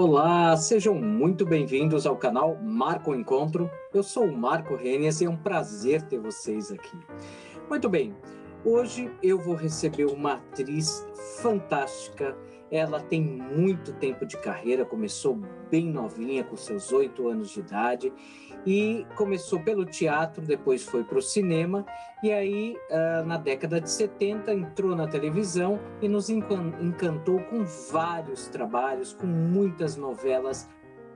Olá, sejam muito bem-vindos ao canal Marco Encontro. Eu sou o Marco Renes e é um prazer ter vocês aqui. Muito bem, hoje eu vou receber uma atriz fantástica. Ela tem muito tempo de carreira, começou bem novinha, com seus 8 anos de idade, e começou pelo teatro, depois foi para o cinema, e aí, na década de 70, entrou na televisão e nos encantou com vários trabalhos, com muitas novelas,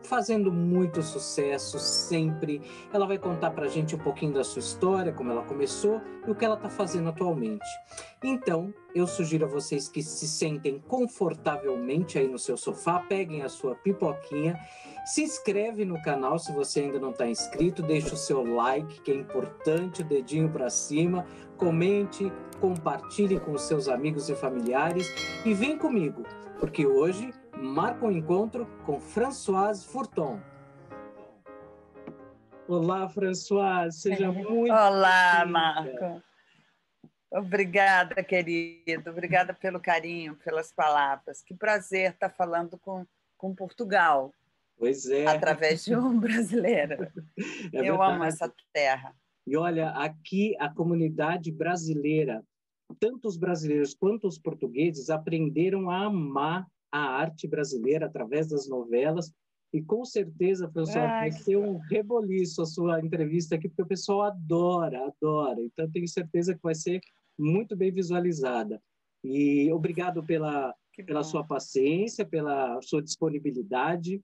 fazendo muito sucesso sempre. Ela vai contar para a gente um pouquinho da sua história, como ela começou e o que ela está fazendo atualmente. Então, eu sugiro a vocês que se sentem confortavelmente aí no seu sofá, peguem a sua pipoquinha, se inscreve no canal se você ainda não está inscrito, deixa o seu like, que é importante, o dedinho para cima, comente, compartilhe com os seus amigos e familiares e vem comigo, porque hoje marca um encontro com Françoise Forton. Olá, Françoise, seja muito Olá, bem-vinda. Marco. Obrigada, querido. Obrigada pelo carinho, pelas palavras. Que prazer estar falando com Portugal. Pois é. Através de um brasileiro. Eu amo essa terra. E olha, aqui a comunidade brasileira, tanto os brasileiros quanto os portugueses, aprenderam a amar a arte brasileira através das novelas. E com certeza, pessoal, vai ser um reboliço a sua entrevista aqui, porque o pessoal adora, adora. Então, tenho certeza que vai ser muito bem visualizada. E obrigado pela sua paciência, pela sua disponibilidade.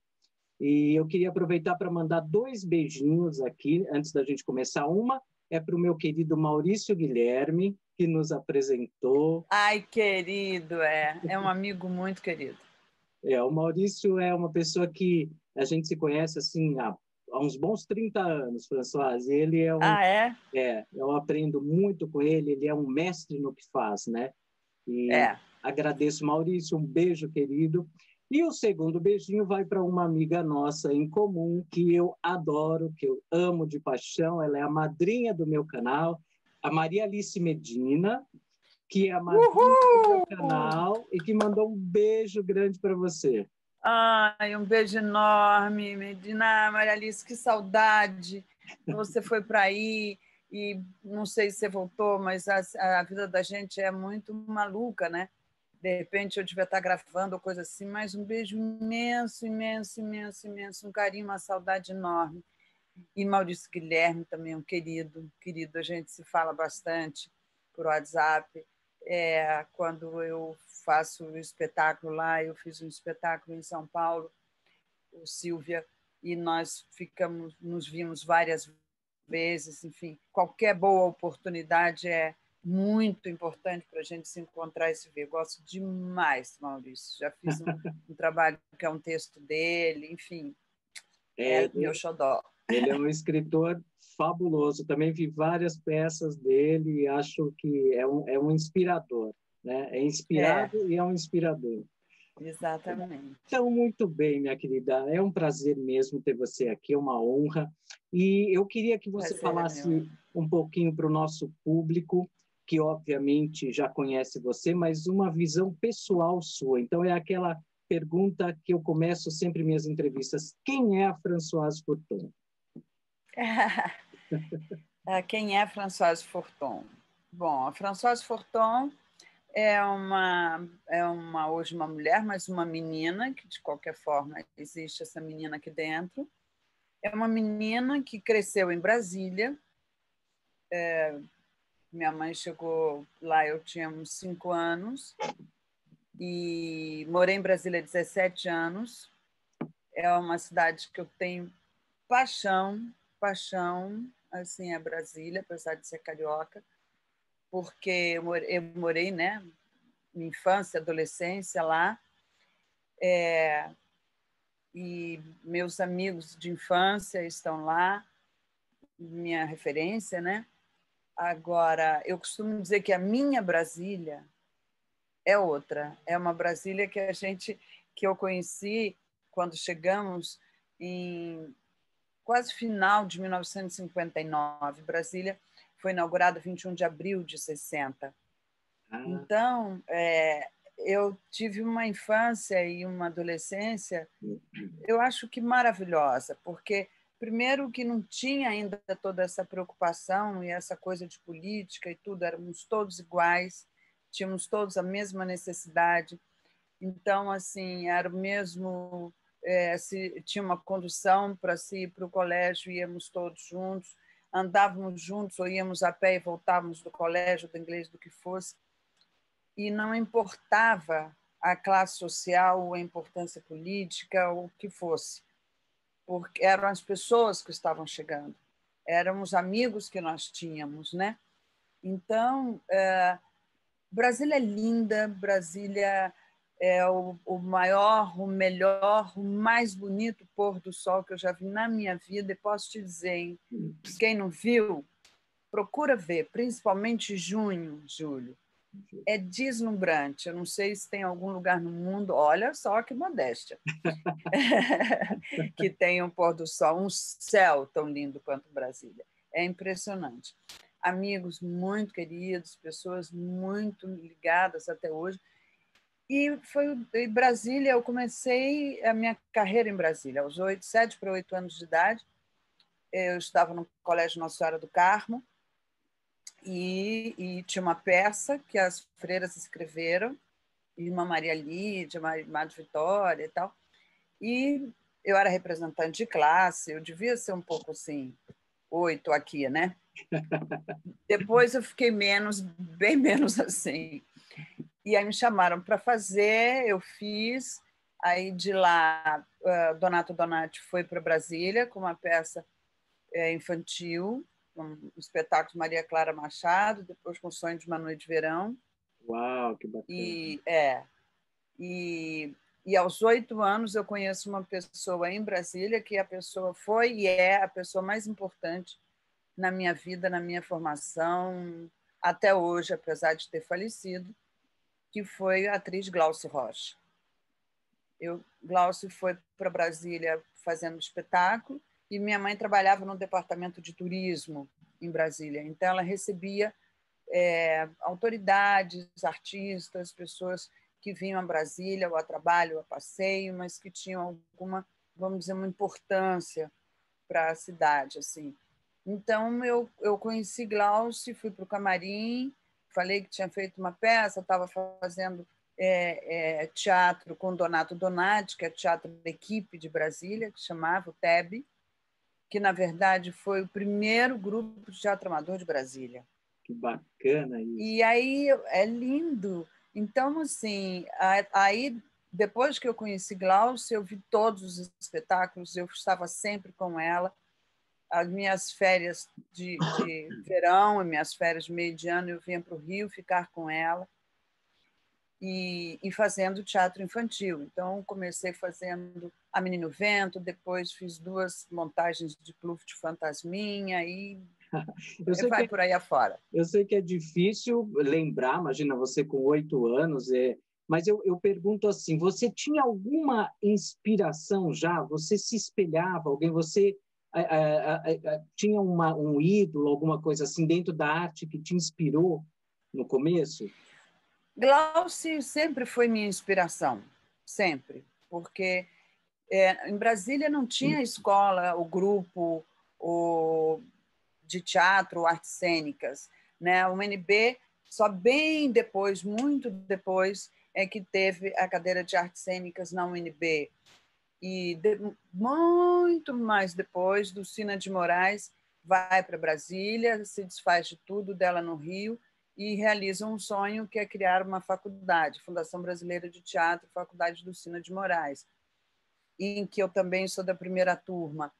E eu queria aproveitar para mandar 2 beijinhos aqui, antes da gente começar. Uma é para o meu querido Maurício Guilherme, que nos apresentou. Ai, querido, é um amigo muito querido. O Maurício é uma pessoa que a gente se conhece assim há uns bons 30 anos, Françoise. Ele é eu aprendo muito com ele, ele é um mestre no que faz, né? E agradeço, Maurício, um beijo, querido. E o segundo beijinho vai para uma amiga nossa em comum, que eu adoro, que eu amo de paixão. Ela é a madrinha do meu canal, a Maria Alice Medina, que é a madrinha do meu canal e que mandou um beijo grande para você. Ai, um beijo enorme, Medina. Maria Alice, que saudade. Você foi para aí e não sei se você voltou, mas a vida da gente é muito maluca, né? De repente eu devia estar gravando ou coisa assim, mas um beijo imenso, imenso, imenso, imenso, um carinho, uma saudade enorme. E Maurício Guilherme também, um querido, querido. A gente se fala bastante por WhatsApp. Quando eu faço o espetáculo lá, eu fiz um espetáculo em São Paulo, o Silvia, e nós nos vimos várias vezes, enfim, qualquer boa oportunidade é muito importante para a gente se encontrar e se ver. Gosto demais, Maurício. Já fiz um trabalho que é um texto dele, enfim, meu xodó. Ele é um escritor fabuloso. Também vi várias peças dele e acho que é um inspirador, né? É inspirado e é um inspirador. Exatamente. Então, muito bem, minha querida. É um prazer mesmo ter você aqui, é uma honra. E eu queria que você falasse um pouquinho para o nosso público, que obviamente já conhece você, mas uma visão pessoal sua. Então, é aquela pergunta que eu começo sempre minhas entrevistas. Quem é a Françoise Forton? Quem é Françoise Forton? Bom, a Françoise Forton é hoje uma mulher, mas uma menina, que de qualquer forma existe essa menina aqui dentro. É uma menina que cresceu em Brasília. Minha mãe chegou lá, eu tinha uns 5 anos, e morei em Brasília 17 anos. É uma cidade que eu tenho paixão, assim, é Brasília, apesar de ser carioca, porque eu morei, né, minha infância, adolescência lá, e meus amigos de infância estão lá, minha referência, né? Agora, eu costumo dizer que a minha Brasília é outra, é uma Brasília que eu conheci quando chegamos em quase final de 1959. Brasília foi inaugurada 21 de abril de 60. Então, eu tive uma infância e uma adolescência, eu acho que maravilhosa, porque, primeiro, que não tinha ainda toda essa preocupação e essa coisa de política e tudo, éramos todos iguais, tínhamos todos a mesma necessidade. Então, assim, era o mesmo. Se tinha uma condução para se ir para o colégio, íamos todos juntos, andávamos juntos ou íamos a pé e voltávamos do colégio, do inglês, do que fosse, e não importava a classe social, a importância política, o que fosse, porque eram as pessoas que estavam chegando, eram os amigos que nós tínhamos, né? Então, Brasília é linda, Brasília é o maior, o melhor, o mais bonito pôr do sol que eu já vi na minha vida, e posso te dizer, hein? Quem não viu, procura ver, principalmente junho, julho. É deslumbrante. Eu não sei se tem algum lugar no mundo, olha só que modéstia, que tem um pôr do sol, um céu tão lindo quanto Brasília. É impressionante. Amigos muito queridos, pessoas muito ligadas até hoje. E foi em Brasília, eu comecei a minha carreira em Brasília, aos 7 para 8 anos de idade. Eu estava no Colégio Nossa Senhora do Carmo, e tinha uma peça que as freiras escreveram, Irmã Maria Lídia, Madre Vitória e tal. E eu era representante de classe, eu devia ser um pouco assim, 8 aqui, né? Depois eu fiquei menos, bem menos assim. E aí me chamaram para fazer, eu fiz. Aí de lá, Donato Donati foi para Brasília com uma peça infantil, um espetáculo Maria Clara Machado, depois com Sonho de uma Noite de Verão. Uau, que bacana. E aos 8 anos eu conheço uma pessoa em Brasília que a pessoa foi e é a pessoa mais importante na minha vida, na minha formação, até hoje, apesar de ter falecido, que foi a atriz Glauce Rocha. Glauce foi para Brasília fazendo espetáculo e minha mãe trabalhava no departamento de turismo em Brasília. Então, ela recebia autoridades, artistas, pessoas que vinham a Brasília, ou a trabalho, ou a passeio, mas que tinham alguma, vamos dizer, uma importância para a cidade, assim. Então, eu conheci Glauce, fui para o camarim, falei que tinha feito uma peça, estava fazendo teatro com Donato Donati, que é teatro da equipe de Brasília, que chamava o TEB, que, na verdade, foi o primeiro grupo de teatro amador de Brasília. Que bacana isso. E aí é lindo. Então, assim, aí, depois que eu conheci Glauce, eu vi todos os espetáculos, eu estava sempre com ela. As minhas férias de verão e minhas férias de meio de ano, eu vinha para o Rio ficar com ela e fazendo teatro infantil. Então, comecei fazendo A Menino Vento, depois fiz 2 montagens de Pluft Fantasminha e vai por aí afora. Eu sei que é difícil lembrar, imagina você com 8 anos, mas eu pergunto assim, você tinha alguma inspiração já? Você se espelhava? Alguém? Você tinha um ídolo, alguma coisa assim dentro da arte que te inspirou no começo? Glauce sempre foi minha inspiração, sempre, porque em Brasília não tinha escola, o grupo de teatro, artes cênicas, né? O UNB só bem depois, muito depois, é que teve a cadeira de artes cênicas na UNB. E muito mais depois, Dulcina de Moraes vai para Brasília, se desfaz de tudo dela no Rio e realiza um sonho que é criar uma faculdade, Fundação Brasileira de Teatro, Faculdade Dulcina de Moraes, em que eu também sou da primeira turma.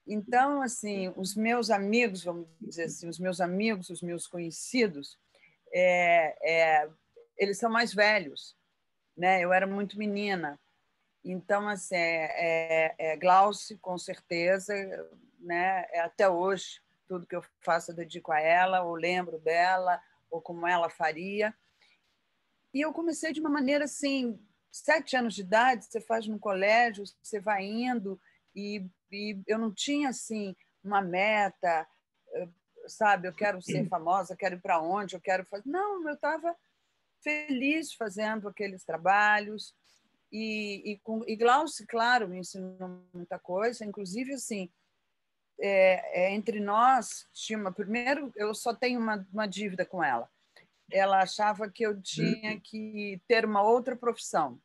Então, assim, os meus amigos, vamos dizer assim, os meus amigos, os meus conhecidos, eles são mais velhos, né? Eu era muito menina. Então, assim, Glauce, com certeza, né? Até hoje, tudo que eu faço eu dedico a ela, ou lembro dela, ou como ela faria. E eu comecei de uma maneira assim, 7 anos de idade, você faz no colégio, você vai indo, e eu não tinha assim uma meta, sabe? Eu quero ser famosa, quero ir para onde, eu quero fazer. Não, eu estava feliz fazendo aqueles trabalhos. E Glauce, claro, me ensinou muita coisa, inclusive, assim, entre nós, primeiro, eu só tenho uma dívida com ela. Ela achava que eu tinha que ter uma outra profissão,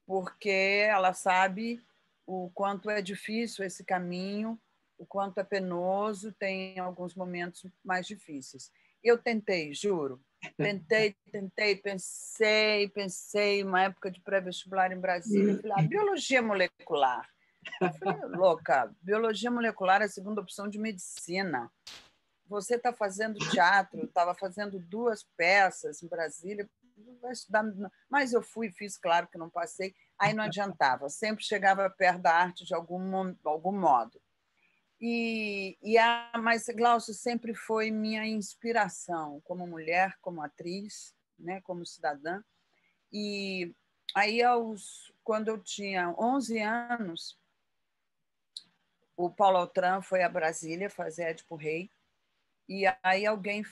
porque ela sabe o quanto é difícil esse caminho, o quanto é penoso, tem alguns momentos mais difíceis. Eu tentei, juro, tentei, pensei, uma época de pré-vestibular em Brasília, falei, biologia molecular. Eu falei, louca, biologia molecular é a segunda opção de medicina. Você está fazendo teatro, estava fazendo 2 peças em Brasília, vai estudar. Mas eu fiz, claro que não passei, aí não adiantava, sempre chegava perto da arte de algum modo. Mas Glaucio sempre foi minha inspiração, como mulher, como atriz, né, como cidadã. E aí, quando eu tinha 11 anos, o Paulo Autran foi a Brasília fazer Édipo Rei, e aí alguém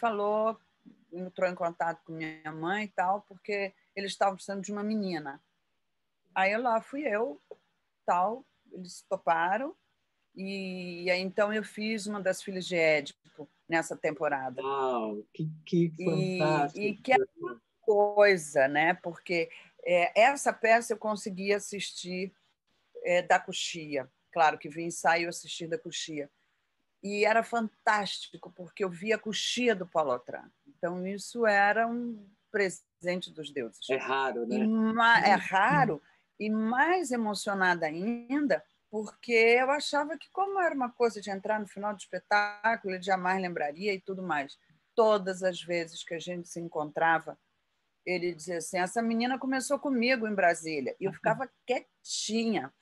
entrou em contato com minha mãe e tal, porque eles estavam precisando de uma menina. Aí lá fui eu, tal, eles toparam, e aí então eu fiz uma das filhas de Édipo nessa temporada. Uau, que E fantástico! que é uma coisa, né? Porque essa peça eu consegui assistir da Coxia. Claro que vi ensaio assistir da Coxia. E era fantástico, porque eu via a coxia do Paulo Autran. Então, isso era um presente dos deuses. É raro, E né? é raro, e mais emocionada ainda, porque eu achava que, como era uma coisa de entrar no final do espetáculo, ele jamais lembraria e tudo mais. Todas as vezes que a gente se encontrava, ele dizia assim: essa menina começou comigo em Brasília. E eu ficava quietinha.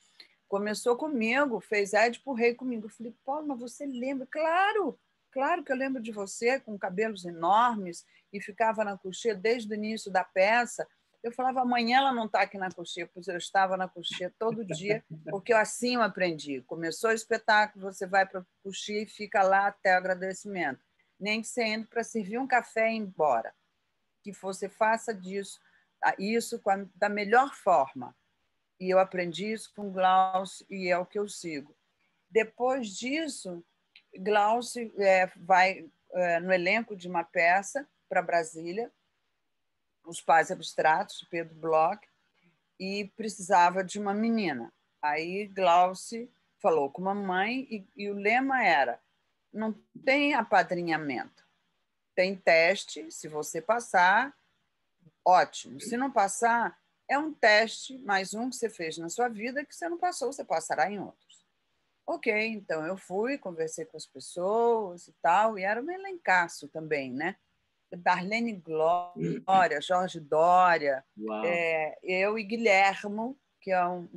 Começou comigo, fez Édipo Rei comigo. Eu falei, Paulo, mas você lembra? Claro, claro que eu lembro de você, com cabelos enormes, e ficava na coxia desde o início da peça. Eu falava, amanhã ela não está aqui na coxia, pois eu estava na coxia todo dia, porque assim eu aprendi. Começou o espetáculo, você vai para a coxia e fica lá até o agradecimento. Nem que você entre para servir um café e ir embora. Que você faça isso da melhor forma. E eu aprendi isso com Glaucio e é o que eu sigo. Depois disso, Glaucio vai no elenco de uma peça para Brasília, Os Pais Abstratos, de Pedro Bloch, e precisava de uma menina. Aí Glaucio falou com a mamãe e o lema era: não tem apadrinhamento, tem teste, se você passar, ótimo. Se não passar, é um teste, mais um que você fez na sua vida, que você não passou, você passará em outros. Ok, então eu fui, conversei com as pessoas e tal, e era um elencaço também, né? Darlene Glória, Jorge Dória, Uau! eu e Guilhermo, que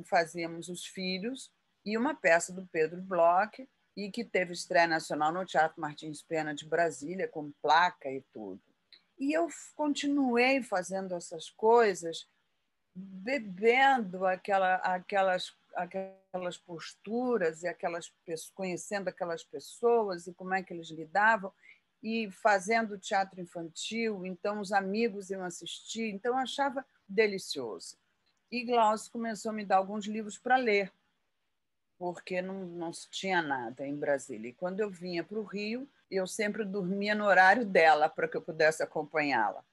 fazíamos Os Filhos, e uma peça do Pedro Bloch, e que teve estreia nacional no Teatro Martins Pena de Brasília, com placa e tudo. E eu continuei fazendo essas coisas, bebendo aquelas posturas e conhecendo aquelas pessoas e como é que eles lidavam, e fazendo teatro infantil, então os amigos iam assistir, então eu achava delicioso. E Glaucio começou a me dar alguns livros para ler, porque não se tinha nada em Brasília. E quando eu vinha para o Rio, eu sempre dormia no horário dela para que eu pudesse acompanhá-la.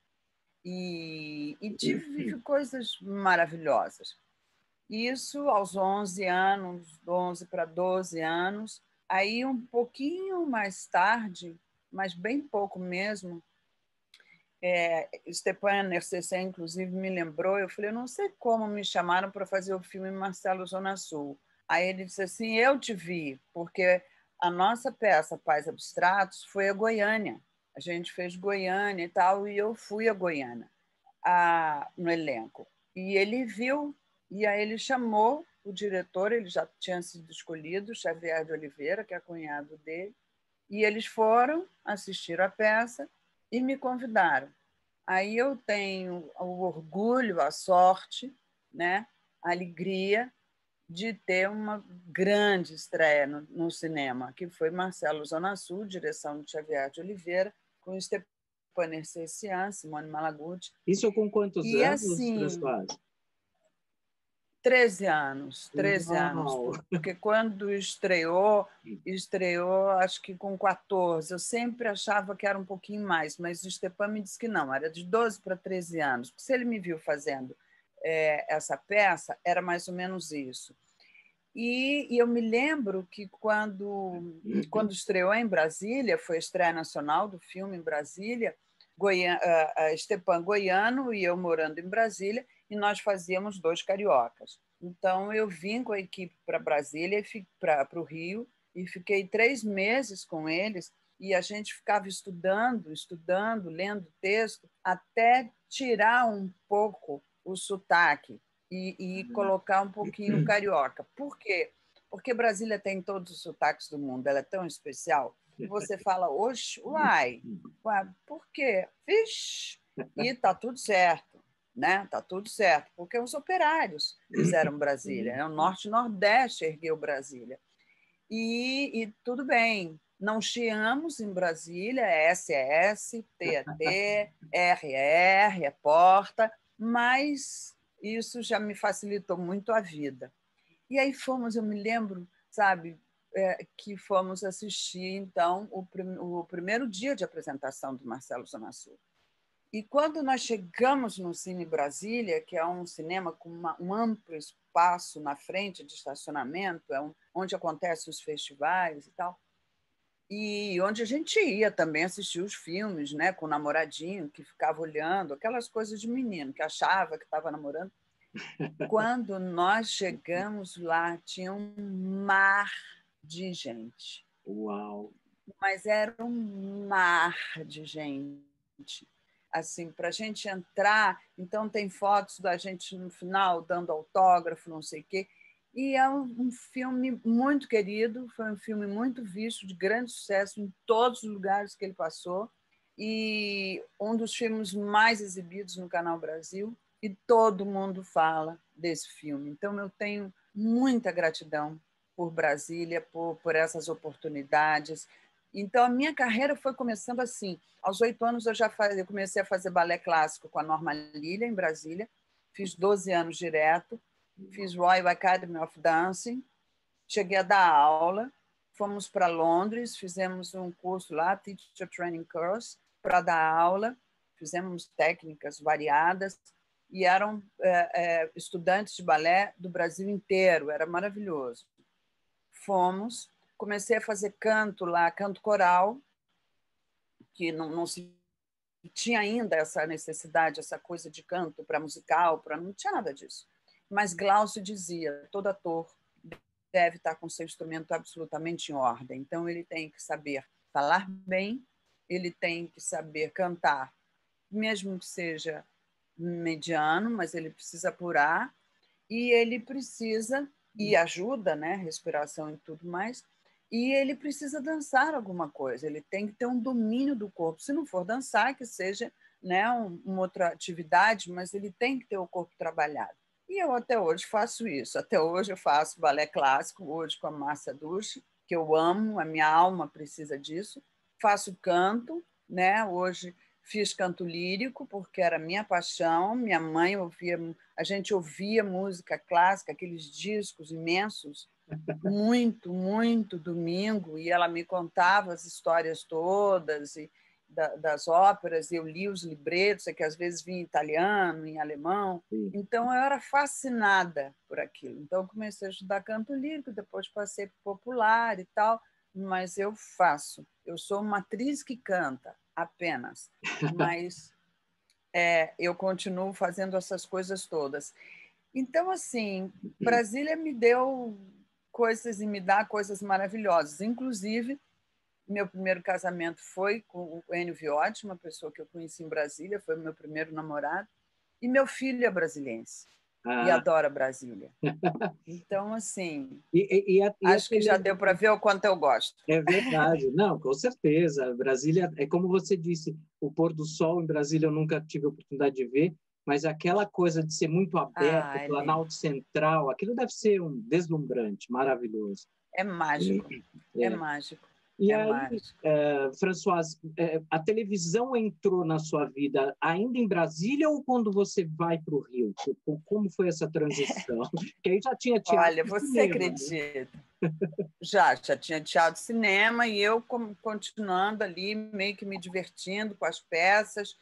E tive coisas maravilhosas. Isso aos 11 anos, 11 para 12 anos. Aí, um pouquinho mais tarde, mas bem pouco mesmo, Stepan NRCC, inclusive, me lembrou. Eu falei, eu não sei como me chamaram para fazer o filme Marcelo Zona Sul. Aí ele disse assim, eu te vi, porque a nossa peça Pais Abstratos foi a Goiânia. A gente fez Goiânia e tal, e eu fui a Goiânia no elenco. E ele viu, e aí ele chamou o diretor, ele já tinha sido escolhido, Xavier de Oliveira, que é cunhado dele, e eles foram assistir a peça e me convidaram. Aí eu tenho o orgulho, a sorte, né, a alegria de ter uma grande estreia no cinema, que foi Marcelo Zona Sul, direção de Xavier de Oliveira, com Stepan Nercessian, Simone Malaguti. Isso com quantos e, anos, assim, Françoise? 13 anos, 13 Uau. anos, porque quando estreou, acho que com 14. Eu sempre achava que era um pouquinho mais, mas o Stepan me disse que não, era de 12 para 13 anos. Se ele me viu fazendo essa peça, era mais ou menos isso. E eu me lembro que quando estreou em Brasília, foi a estreia nacional do filme em Brasília, Stepan goiano e eu morando em Brasília, e nós fazíamos dois cariocas. Então, eu vim com a equipe para Brasília, para o Rio, e fiquei 3 meses com eles, e a gente ficava estudando, lendo texto, até tirar um pouco o sotaque e colocar um pouquinho o carioca. Por quê? Porque Brasília tem todos os sotaques do mundo, ela é tão especial. Você fala, oxe, uai, por quê? Vixe, e está tudo certo, né? Está tudo certo, porque os operários fizeram Brasília, né? O Norte e Nordeste ergueu Brasília. E tudo bem, não chiamos em Brasília, é SS, TAT, RR, é porta, mas isso já me facilitou muito a vida. E aí fomos, eu me lembro, sabe, que fomos assistir, então, o primeiro dia de apresentação do Marcelo Zona Sul. E quando nós chegamos no Cine Brasília, que é um cinema com um amplo espaço na frente de estacionamento, onde acontecem os festivais e tal, e onde a gente ia também assistir os filmes, né, com o namoradinho, que ficava olhando, aquelas coisas de menino, que achava que estava namorando. Quando nós chegamos lá, tinha um mar de gente. Uau! Mas era um mar de gente. Assim, para a gente entrar, então tem fotos da gente no final dando autógrafo, não sei o quê. E é um filme muito querido, foi um filme muito visto, de grande sucesso em todos os lugares que ele passou, e um dos filmes mais exibidos no Canal Brasil, e todo mundo fala desse filme. Então, eu tenho muita gratidão por Brasília, por essas oportunidades. Então, a minha carreira foi começando assim. Aos 8 anos, eu comecei a fazer balé clássico com a Norma Lilia, em Brasília. Fiz 12 anos direto. Fiz Royal Academy of Dancing. Cheguei a dar aula. Fomos para Londres, fizemos um curso lá, Teacher Training Course, para dar aula. Fizemos técnicas variadas. E eram estudantes de balé do Brasil inteiro. Era maravilhoso. Fomos. Comecei a fazer canto lá, canto coral, que não se tinha ainda essa necessidade, essa coisa de canto para musical, não tinha nada disso. Mas Glaucio dizia, todo ator deve estar com seu instrumento absolutamente em ordem. Então, ele tem que saber falar bem, ele tem que saber cantar, mesmo que seja mediano, mas ele precisa apurar, e ele precisa, e ajuda, né, respiração e tudo mais, e ele precisa dançar alguma coisa, ele tem que ter um domínio do corpo. Se não for dançar, que seja, né, uma outra atividade, mas ele tem que ter o corpo trabalhado. E eu até hoje faço isso. Até hoje eu faço balé clássico, hoje com a Márcia Duche, que eu amo, a minha alma precisa disso. Faço canto, né? Hoje fiz canto lírico, porque era minha paixão. Minha mãe a gente ouvia música clássica, aqueles discos imensos, muito, muito domingo, e ela me contava as histórias todas das óperas, e eu li os libretos, que às vezes vinha em italiano, em alemão. Então, eu era fascinada por aquilo. Então, eu comecei a estudar canto lírico, depois passei para popular e tal, mas eu faço. Eu sou uma atriz que canta, apenas, mas eu continuo fazendo essas coisas todas. Então, assim, Brasília me deu coisas e me dá coisas maravilhosas. Inclusive, meu primeiro casamento foi com o Enio Viotti, uma pessoa que eu conheci em Brasília, foi o meu primeiro namorado. E meu filho é brasiliense e adora Brasília. Então, assim, acho que já deu para ver o quanto eu gosto. É verdade. Não, com certeza. Brasília, é como você disse, o pôr do sol em Brasília eu nunca tive a oportunidade de ver, mas aquela coisa de ser muito aberto, Planalto Central, aquilo deve ser um deslumbrante, maravilhoso. É mágico, é mágico. E aí, Françoise, a televisão entrou na sua vida ainda em Brasília ou quando você vai para o Rio? Como foi essa transição? Porque aí já tinha teatro. Olha, e você cinema, acredita? Né? Já tinha teatro e cinema, e eu continuando ali, meio que me divertindo com as peças,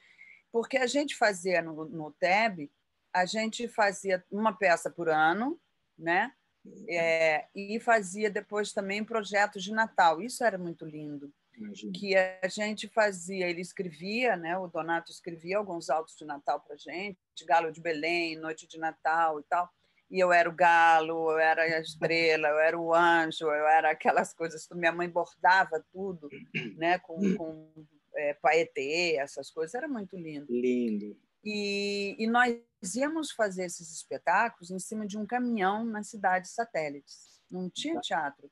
porque a gente fazia no TEB, a gente fazia uma peça por ano, né? E fazia depois também projetos de Natal. Isso era muito lindo. Imagina. Que a gente fazia, ele escrevia, né? O Donato escrevia alguns autos de Natal para a gente, Galo de Belém, Noite de Natal e tal. E eu era o galo, eu era a estrela, eu era o anjo, eu era aquelas coisas. Minha mãe bordava tudo, né? Com paetê, essas coisas. Era muito lindo. Lindo. E nós íamos fazer esses espetáculos em cima de um caminhão nas cidades satélites. Não tinha teatro.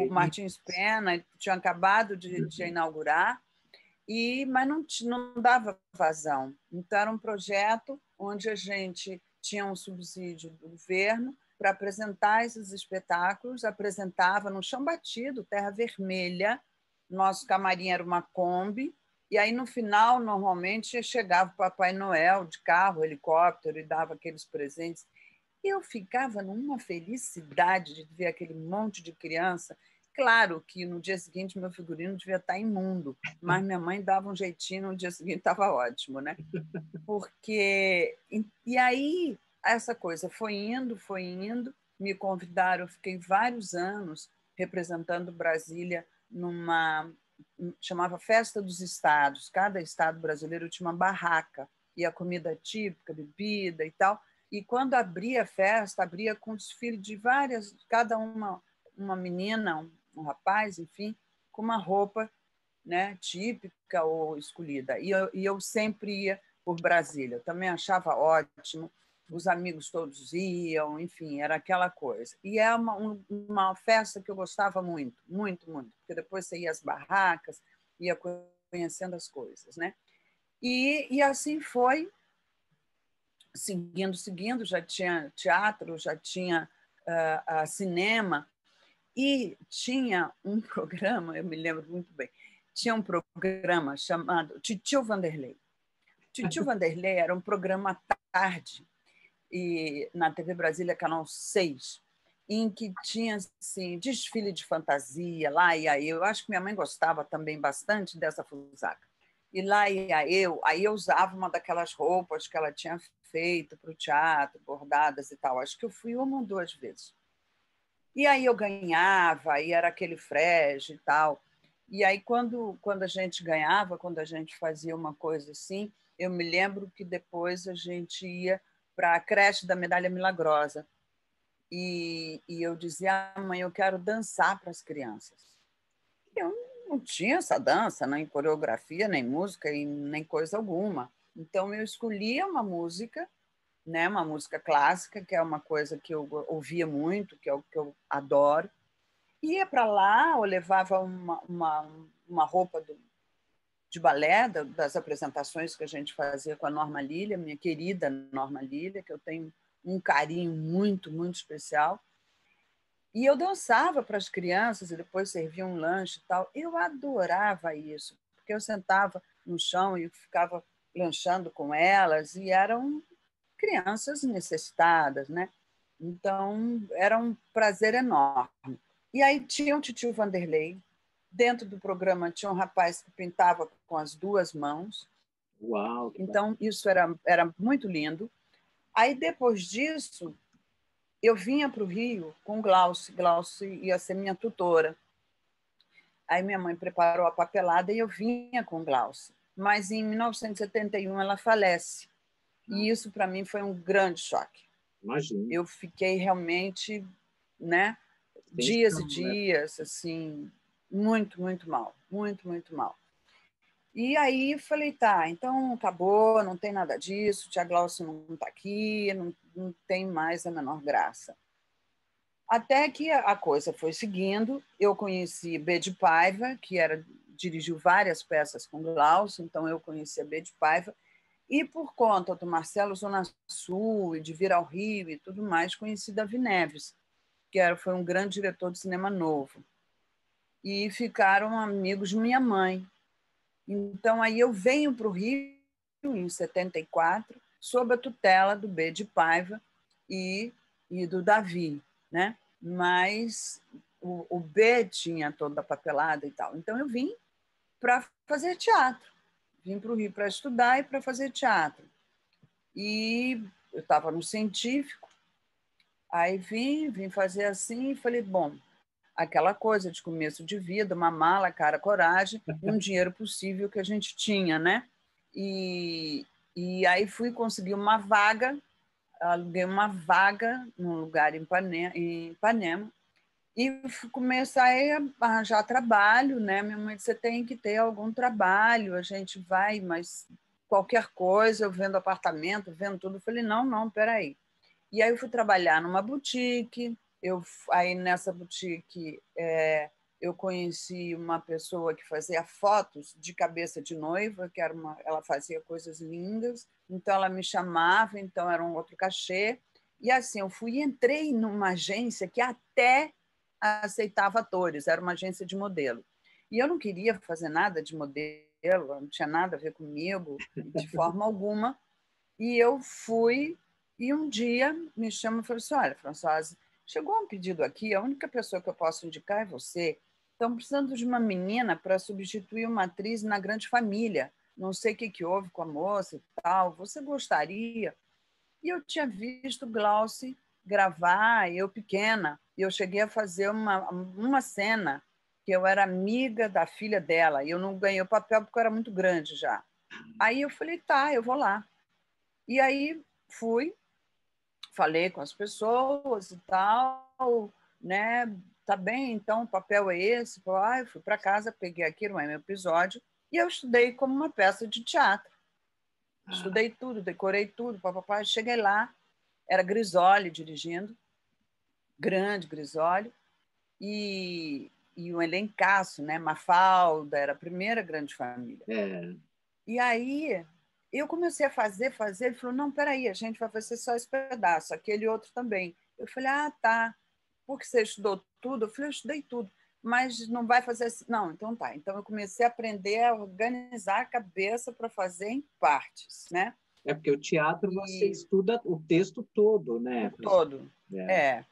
O Martins Pena tinha acabado de inaugurar, mas não dava vazão. Então, era um projeto onde a gente tinha um subsídio do governo para apresentar esses espetáculos, apresentava no chão batido, terra vermelha, nosso camarim era uma Kombi, e aí, no final, normalmente, chegava o Papai Noel de carro, helicóptero, e dava aqueles presentes. E eu ficava numa felicidade de ver aquele monte de criança. Claro que no dia seguinte meu figurino devia estar imundo, mas minha mãe dava um jeitinho, no dia seguinte estava ótimo, né? Porque... E aí, essa coisa foi indo, me convidaram, eu fiquei vários anos representando Brasília chamava Festa dos Estados. Cada estado brasileiro tinha uma barraca, e a comida típica, bebida e tal. E quando abria a festa, abria com desfile de várias, cada uma menina, um rapaz, enfim, com uma roupa, né, típica ou escolhida. E eu sempre ia por Brasília. Eu também achava ótimo. Os amigos todos iam, enfim, era aquela coisa. E é uma festa que eu gostava muito, muito, muito, porque depois você ia às barracas, ia conhecendo as coisas, né? E assim foi, seguindo, já tinha teatro, já tinha cinema, e tinha um programa, eu me lembro muito bem, tinha um programa chamado Titio Vanderlei. Titio Vanderlei era um programa à tarde, e na TV Brasília, Canal 6, em que tinha assim, desfile de fantasia, lá ia eu. Acho que minha mãe gostava também bastante dessa fusaca. E lá ia eu, aí eu usava uma daquelas roupas que ela tinha feito para o teatro, bordadas e tal. Acho que eu fui uma ou duas vezes. E aí eu ganhava, aí era aquele frege e tal. E aí, quando a gente ganhava, quando a gente fazia uma coisa assim, eu me lembro que depois a gente ia para a creche da Medalha Milagrosa. E eu dizia, mãe, eu quero dançar para as crianças. Eu não tinha essa dança, nem coreografia, nem música, e nem coisa alguma. Então, eu escolhia uma música, né, uma música clássica, que é uma coisa que eu ouvia muito, que é o que eu adoro. Ia para lá, ou levava uma roupa de balé, das apresentações que a gente fazia com a Norma Lília, minha querida Norma Lília, que eu tenho um carinho muito, muito especial. E eu dançava para as crianças e depois servia um lanche e tal. Eu adorava isso, porque eu sentava no chão e ficava lanchando com elas, e eram crianças necessitadas, né? Então, era um prazer enorme. E aí tinha o Titio Vanderlei. Dentro do programa tinha um rapaz que pintava com as duas mãos. Uau! Então, isso era muito lindo. Aí, depois disso, eu vinha para o Rio com Glauce. Glauce ia ser minha tutora. Aí minha mãe preparou a papelada e eu vinha com Glauce. Mas em 1971 ela falece. E isso, para mim, foi um grande choque. Imagina. Eu fiquei realmente, né, dias e dias, assim, muito, muito mal. Muito, muito mal. E aí falei, tá, então acabou, não tem nada disso, Tia Glaucia não está aqui, não tem mais a menor graça. Até que a coisa foi seguindo, eu conheci B de Paiva, que dirigiu várias peças com Glaucia, então eu conheci a B de Paiva, e por conta do Marcelo Zona Sul e de vir ao Rio e tudo mais, conheci Davi Neves, que foi um grande diretor de cinema novo. e ficaram amigos de minha mãe. Então, aí eu venho para o Rio, em 74, sob a tutela do B. de Paiva e do Davi, né? Mas o B tinha toda a papelada e tal. Então, eu vim para fazer teatro. Vim para o Rio para estudar e para fazer teatro. E eu estava no científico, aí vim fazer assim e falei, bom, aquela coisa de começo de vida, uma mala, cara, coragem e um dinheiro possível que a gente tinha, né? E, aí fui conseguir uma vaga, aluguei uma vaga num lugar em Ipanema e comecei a arranjar trabalho, né? Minha mãe disse, você tem que ter algum trabalho, a gente vai, mas qualquer coisa, eu vendo apartamento, vendo tudo. Eu falei, não, peraí. E aí eu fui trabalhar numa boutique, aí nessa boutique eu conheci uma pessoa que fazia fotos de cabeça de noiva, ela fazia coisas lindas, então ela me chamava, então era um outro cachê. E assim, eu entrei numa agência que até aceitava atores, era uma agência de modelo. E eu não queria fazer nada de modelo, não tinha nada a ver comigo, de forma alguma. E eu fui, e um dia me chamam e falam assim, olha, Françoise, chegou um pedido aqui, a única pessoa que eu posso indicar é você. Estão precisando de uma menina para substituir uma atriz na Grande Família. Não sei o que houve com a moça e tal. Você gostaria? E eu tinha visto Glauce gravar, eu pequena, e eu cheguei a fazer uma cena que eu era amiga da filha dela, e eu não ganhei o papel porque eu era muito grande já. Aí eu falei, tá, eu vou lá. E aí fui, falei com as pessoas e tal, né? Tá bem, então o papel é esse. Eu fui para casa, peguei aquilo, é meu episódio, e eu estudei como uma peça de teatro. Estudei tudo, decorei tudo, papapá. Cheguei lá, era Grisoli dirigindo, grande Grisoli, e um elencaço, né? Mafalda, era a primeira Grande Família. É. E aí eu comecei a fazer, ele falou, não, peraí, a gente vai fazer só esse pedaço, aquele outro também. Eu falei, tá, porque você estudou tudo? Eu falei, eu estudei tudo, mas não vai fazer assim. Não, então tá. Então eu comecei a aprender a organizar a cabeça para fazer em partes, né? É porque o teatro você estuda o texto todo, né? Todo, é.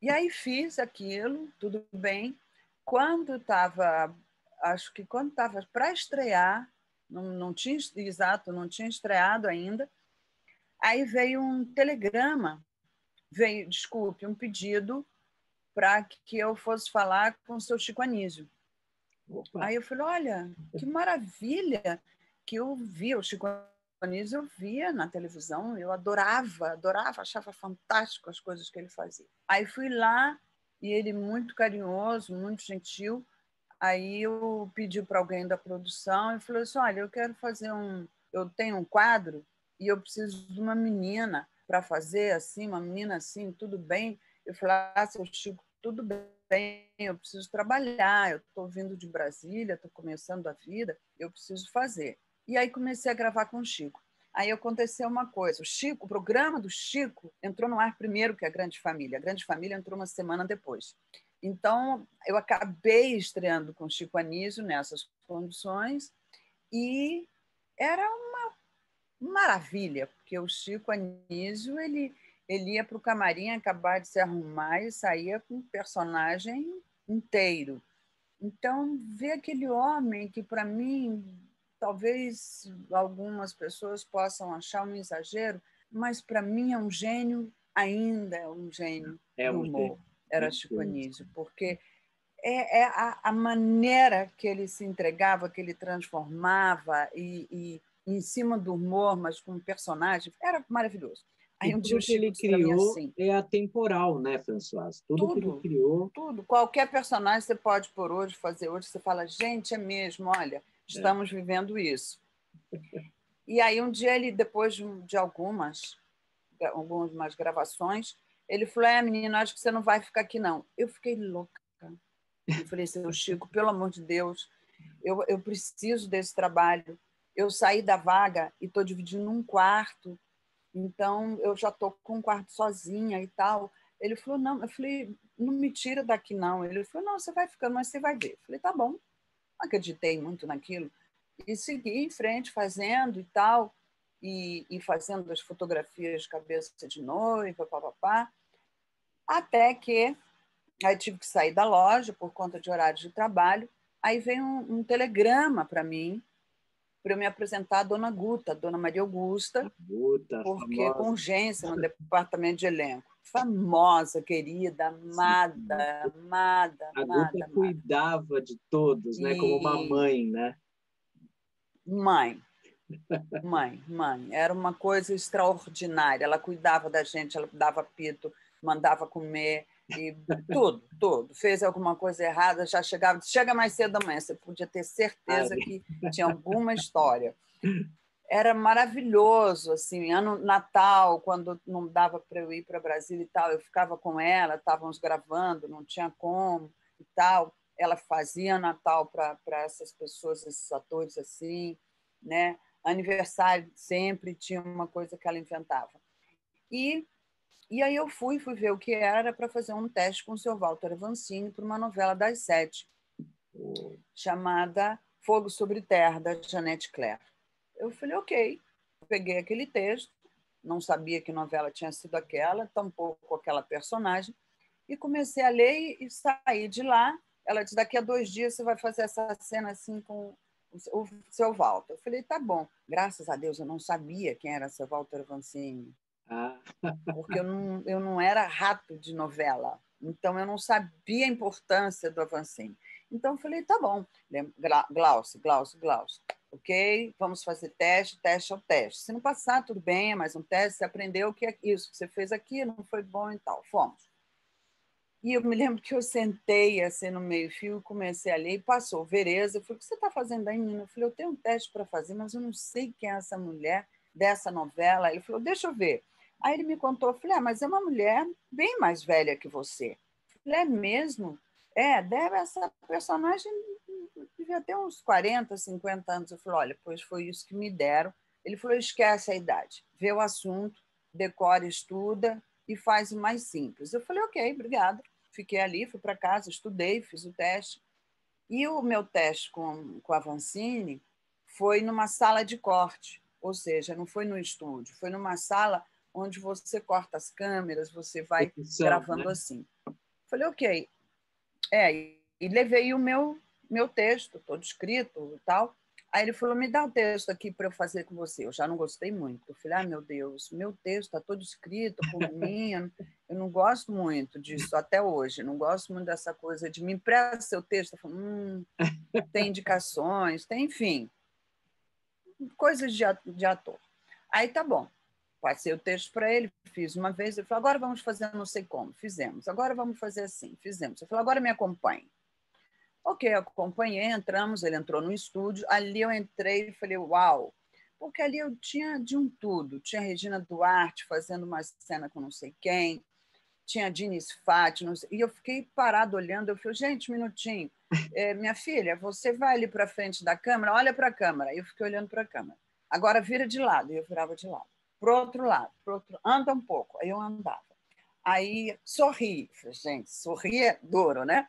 E aí fiz aquilo, tudo bem. Quando estava, acho que quando estava para estrear, não tinha, exato, não tinha estreado ainda, aí veio um telegrama, desculpe, um pedido para que eu fosse falar com o seu Chico Anísio. Opa. Aí eu falei, olha, que maravilha que eu vi o Chico Anísio, eu via na televisão, eu adorava, achava fantástico as coisas que ele fazia. Aí fui lá e ele muito carinhoso, muito gentil. Aí eu pedi para alguém da produção e falou assim, olha, eu tenho um quadro e eu preciso de uma menina para fazer assim, uma menina assim, tudo bem? Eu falei, seu Chico, tudo bem, eu preciso trabalhar, eu estou vindo de Brasília, estou começando a vida, eu preciso fazer. E aí comecei a gravar com o Chico. Aí aconteceu uma coisa, o programa do Chico entrou no ar primeiro que a Grande Família. A Grande Família entrou uma semana depois. Então, eu acabei estreando com Chico Anísio nessas condições e era uma maravilha, porque o Chico Anísio ele ia para o camarim acabar de se arrumar e saía com o personagem inteiro. Então, ver aquele homem que, para mim, talvez algumas pessoas possam achar um exagero, mas para mim é um gênio, ainda é um gênio do humor. Era Chico Anísio, porque é a maneira que ele se entregava, que ele transformava, e em cima do humor, mas com um personagem, era maravilhoso. Aí um dia tudo que ele criou assim, é atemporal, né, Françoise? Tudo que ele criou. Tudo. Qualquer personagem você pode pôr hoje, fazer hoje, você fala, gente, é mesmo, olha, estamos vivendo isso. E aí um dia ele, depois de algumas gravações, ele falou, menina, acho que você não vai ficar aqui, não. Eu fiquei louca. Eu falei, seu Chico, pelo amor de Deus, eu preciso desse trabalho. Eu saí da vaga e estou dividindo um quarto, então eu já estou com um quarto sozinha e tal. Ele falou, não. Eu falei, não me tira daqui, não. Ele falou, não, você vai ficando, mas você vai ver. Eu falei, tá bom. Acreditei muito naquilo. E segui em frente, fazendo e tal, e fazendo as fotografias de cabeça de noiva, papapá, até que aí tive que sair da loja por conta de horário de trabalho. Aí veio um telegrama para mim, para eu me apresentar à Dona Guta, a Dona Maria Augusta, Guta, porque com famosa. urgência no departamento de elenco. Famosa, querida, Sim. amada, amada, A Guta amada, amada. cuidava de todos, né? Como uma E mãe, né? mãe, mãe. Era uma coisa extraordinária. Ela cuidava da gente, ela dava pito, mandava comer, e tudo, tudo. Fez alguma coisa errada, já chegava, chega mais cedo amanhã, você podia ter certeza Ai, que tinha alguma história. Era maravilhoso, assim, ano Natal, quando não dava para eu ir para Brasília e tal, eu ficava com ela, estávamos gravando, não tinha como e tal. Ela fazia Natal para essas pessoas, esses atores assim, né? Aniversário sempre tinha uma coisa que ela inventava. E, e aí eu fui ver o que era para fazer um teste com o seu Walter Avancini para uma novela das 7, chamada Fogo sobre Terra, da Janete Claire. Eu falei, ok. Peguei aquele texto, não sabia que novela tinha sido aquela, tampouco aquela personagem, e comecei a ler e saí de lá. Ela disse, daqui a 2 dias você vai fazer essa cena assim com o seu Walter. Eu falei, tá bom. Graças a Deus eu não sabia quem era seu Walter Vancini, ah, porque eu não era rato de novela, então eu não sabia a importância do Avancini. Então eu falei, tá bom, Glaucio, ok, vamos fazer teste é o teste. Se não passar, tudo bem, é mais um teste, você aprendeu o que é isso, que você fez aqui, não foi bom e tal. Fomos. E eu me lembro que eu sentei assim no meio-fio e comecei a ler, e passou Vereza. Eu falei, o que você está fazendo aí, menina? Eu falei, eu tenho um teste para fazer, mas eu não sei quem é essa mulher dessa novela. Ele falou, deixa eu ver. Aí ele me contou, eu falei, mas é uma mulher bem mais velha que você. Eu falei, é mesmo? Essa personagem devia ter uns 40, 50 anos. Eu falei, olha, pois foi isso que me deram. Ele falou, esquece a idade, vê o assunto, decora, estuda e faz o mais simples. Eu falei, ok, obrigada. Fiquei ali, fui para casa, estudei, fiz o teste. E o meu teste com a Vancini foi numa sala de corte, ou seja, não foi no estúdio, foi numa sala onde você corta as câmeras, você vai opção, gravando né? assim. Falei, ok. E levei o meu texto, todo escrito e tal. Aí ele falou, me dá o texto aqui para eu fazer com você. Eu já não gostei muito. Eu falei, meu Deus, meu texto está todo escrito por mim. Eu não gosto muito disso até hoje. Não gosto muito dessa coisa de me empresta seu texto. Eu falo, tem indicações, tem, enfim, coisas de ator. Aí tá bom. Passei o texto para ele, fiz uma vez. Ele falou, agora vamos fazer não sei como. Fizemos. Agora vamos fazer assim. Fizemos. Eu falei, agora me acompanhe. Ok, acompanhei, entramos, ele entrou no estúdio, ali eu entrei e falei, uau, porque ali eu tinha de um tudo, tinha Regina Duarte fazendo uma cena com não sei quem, tinha Diniz Fati, e eu fiquei parado olhando, eu falei, gente, um minutinho, minha filha, você vai ali para frente da câmera, olha para a câmera, e eu fiquei olhando para a câmera, agora vira de lado, e eu virava de lado, pro outro lado, anda um pouco, aí eu andava. Aí sorri, gente, sorri é duro, né?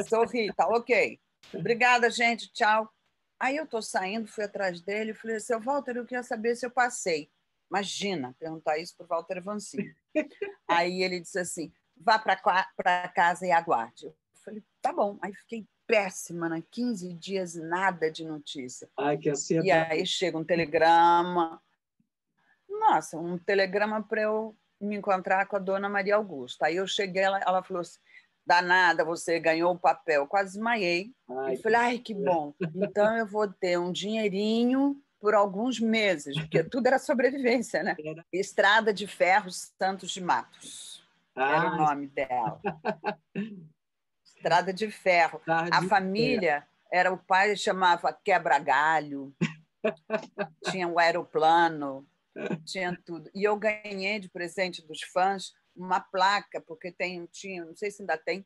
Sorri, tá ok. Obrigada, gente, tchau. Aí eu tô saindo, fui atrás dele, falei, seu Walter, eu queria saber se eu passei. Imagina, perguntar isso para o Walter Vancini. Aí ele disse assim, vá para casa e aguarde. Eu falei, tá bom. Aí fiquei péssima, né? 15 dias, nada de notícia. Ai, que E ansiedade. aí chega um telegrama, nossa, um telegrama para eu me encontrar com a dona Maria Augusta. Aí eu cheguei, ela falou assim, danada, você ganhou o papel. Quase desmaiei. E Ai, falei, ai, que bom. Então eu vou ter um dinheirinho por alguns meses, porque tudo era sobrevivência, né? era... Estrada de Ferro Santos de Matos. Era o ah, nome dela. Estrada de Ferro. tá A de pé. família era o pai chamava Quebra-Galho, tinha o aeroplano, tinha tudo. E eu ganhei de presente dos fãs uma placa, porque tinha, não sei se ainda tem,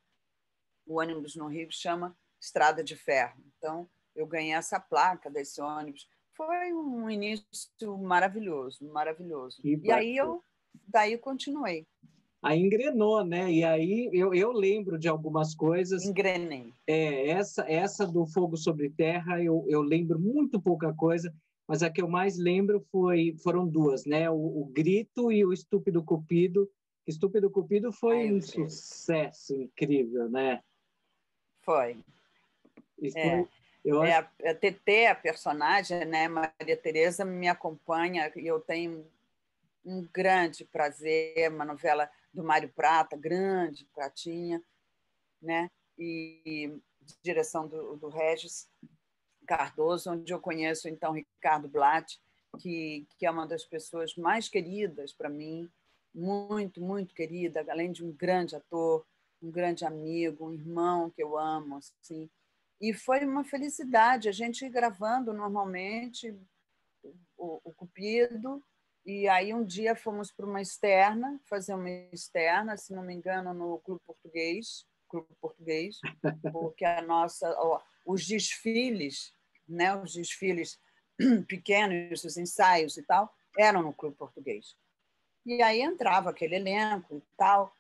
o ônibus no Rio chama Estrada de Ferro. Então, eu ganhei essa placa desse ônibus. Foi um início maravilhoso, maravilhoso. Que E aí bacana. daí continuei. Aí engrenou, né? E aí eu lembro de algumas coisas. Engrenei. Essa do Fogo sobre Terra, eu lembro muito pouca coisa, mas a que eu mais lembro foram duas, né? O Grito e o Estúpido Cupido. Estúpido Cupido foi um sucesso incrível, né? Foi. E foi, eu acho... A TT, a personagem, né, Maria Tereza, me acompanha e eu tenho um grande prazer, uma novela do Mário Prata, grande, Pratinha, né? E direção do Regis Cardoso, onde eu conheço, então, Ricardo Blatt, que é uma das pessoas mais queridas para mim, muito, muito querida, além de um grande ator, um grande amigo, um irmão que eu amo, assim. E foi uma felicidade a gente ir gravando normalmente o Cupido, e aí um dia fomos para uma externa, fazer uma externa, se não me engano, no Clube Português, porque os desfiles, né, os desfiles pequenos, os ensaios e tal, eram no Clube Português. E aí entrava aquele elenco e tal,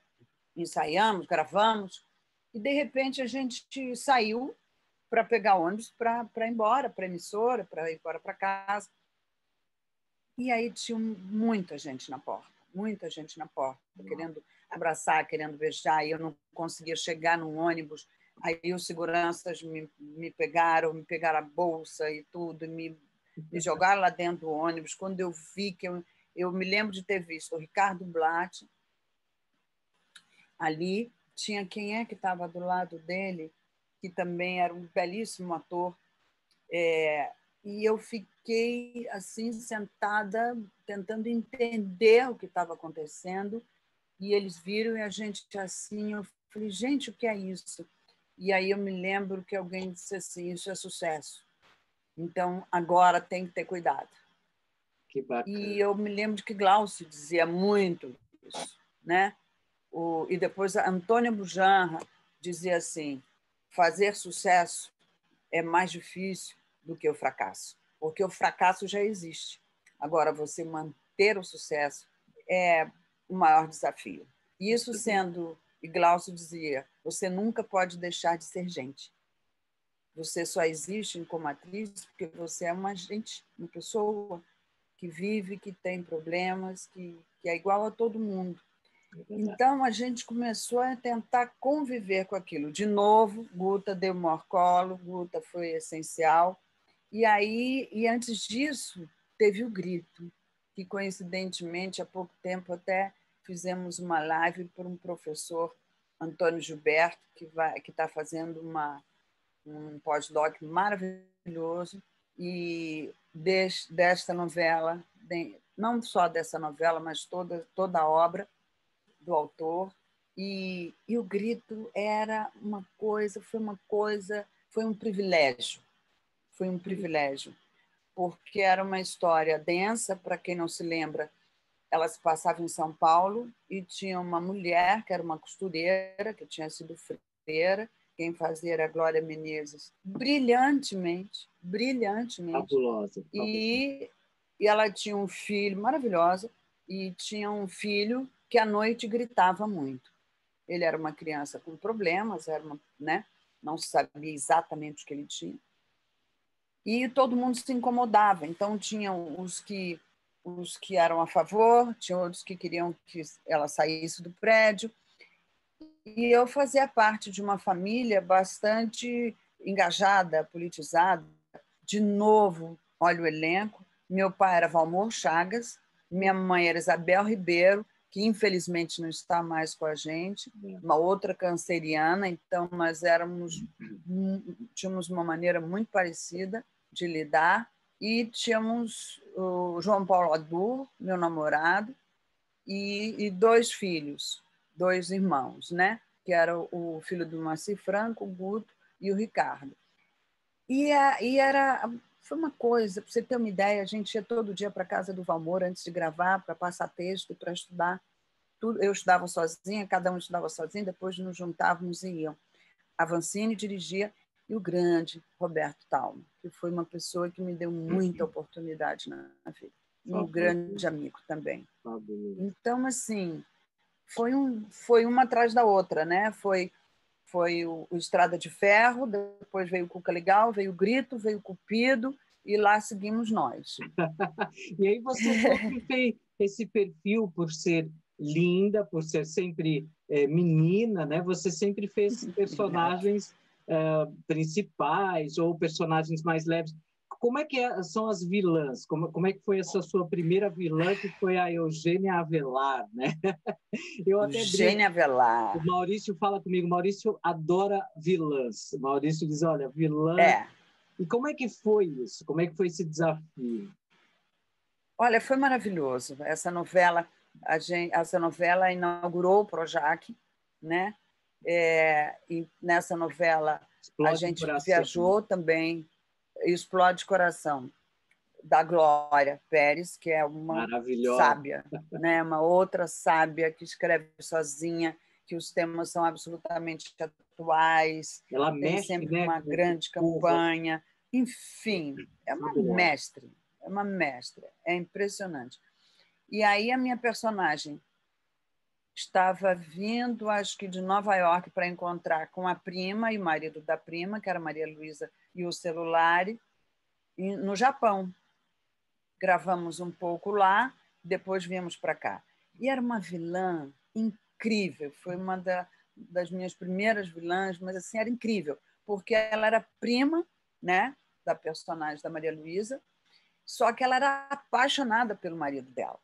ensaiamos, gravamos, e de repente a gente saiu para pegar ônibus para ir embora, para a emissora, para ir embora para casa. E aí tinha muita gente na porta, querendo abraçar, querendo beijar, e eu não conseguia chegar no ônibus. Aí os seguranças me pegaram a bolsa e tudo, me jogaram lá dentro do ônibus. Quando eu vi que eu me lembro de ter visto o Ricardo Blatt ali, tinha quem é que estava do lado dele, que também era um belíssimo ator, e eu fiquei assim sentada tentando entender o que estava acontecendo, e eles viram e a gente assim, eu falei, gente, o que é isso? E aí eu me lembro que alguém disse assim, isso é sucesso, então agora tem que ter cuidado. Que bacana. E eu me lembro que Glaucio dizia muito isso, né? E depois a Antônia Bujanra dizia assim, fazer sucesso é mais difícil do que o fracasso, porque o fracasso já existe. Agora, você manter o sucesso é o maior desafio. Isso sendo, e Glaucio dizia, você nunca pode deixar de ser gente. Você só existe como atriz porque você é uma gente, uma pessoa que vive, que tem problemas, que é igual a todo mundo. Então, a gente começou a tentar conviver com aquilo. De novo, Guta deu maior colo, Guta foi essencial. E aí, antes disso, teve o Grito, que coincidentemente, há pouco tempo até fizemos uma live por um professor, Antônio Gilberto, que está fazendo um pós-doc maravilhoso, e desta novela, não só dessa novela, mas toda a obra do autor, e o Grito era foi um privilégio, porque era uma história densa, para quem não se lembra, ela se passava em São Paulo e tinha uma mulher que era uma costureira, que tinha sido freira, quem fazia era a Glória Menezes, brilhantemente, Fabulosa. e ela tinha um filho maravilhosa, e tinha um filho que à noite gritava muito. Ele era uma criança com problemas, né? Não se sabia exatamente o que ele tinha. E todo mundo se incomodava. Então, tinham os que eram a favor, tinha outros que queriam que ela saísse do prédio. E eu fazia parte de uma família bastante engajada, politizada. De novo, olha o elenco. Meu pai era Valmor Chagas, minha mãe era Isabel Ribeiro, que infelizmente não está mais com a gente, uma outra canceriana, então nós tínhamos uma maneira muito parecida de lidar, e tínhamos o João Paulo Adur, meu namorado, e dois filhos, dois irmãos, né? Que era o filho do Moacir Franco, o Guto, e o Ricardo. Foi uma coisa, para você ter uma ideia, a gente ia todo dia para a casa do Valmor antes de gravar, para passar texto, para estudar. Eu estudava sozinha, cada um estudava sozinho, depois nos juntávamos e iam. A Vancini dirigia, e o grande Roberto Talma, que foi uma pessoa que me deu muita oportunidade na vida. Um grande amigo também. Então, assim, foi uma atrás da outra, né? Foi o Estrada de Ferro, depois veio o Cuca Legal, veio o Grito, veio o Cupido, e lá seguimos nós. E aí você sempre fez esse perfil por ser linda, por ser sempre menina, né? Você sempre fez personagens principais ou personagens mais leves. Como é que são as vilãs? Como é que foi essa sua primeira vilã, que foi a Eugênia Avelar, né? Eu até brinco. Eugênia Avelar. O Maurício fala comigo, Maurício adora vilãs. O Maurício diz, olha, vilã... E como é que foi isso? Como é que foi esse desafio? Olha, foi maravilhoso. Essa novela inaugurou o Projac, né? E nessa novela a gente viajou também, Explode Coração, da Glória Pérez, que é uma sábia, né? Uma outra sábia que escreve sozinha, que os temas são absolutamente atuais, ela tem mexe, sempre né, uma grande campanha. Enfim, é uma mestra, é impressionante. E aí a minha personagem estava vindo, acho que de Nova York, para encontrar com a prima e o marido da prima, que era Maria Luísa e o Celulari, no Japão. Gravamos um pouco lá, depois viemos para cá. E era uma vilã incrível, foi uma das minhas primeiras vilãs, mas assim, era incrível, porque ela era prima, né, da personagem da Maria Luísa, só que ela era apaixonada pelo marido dela.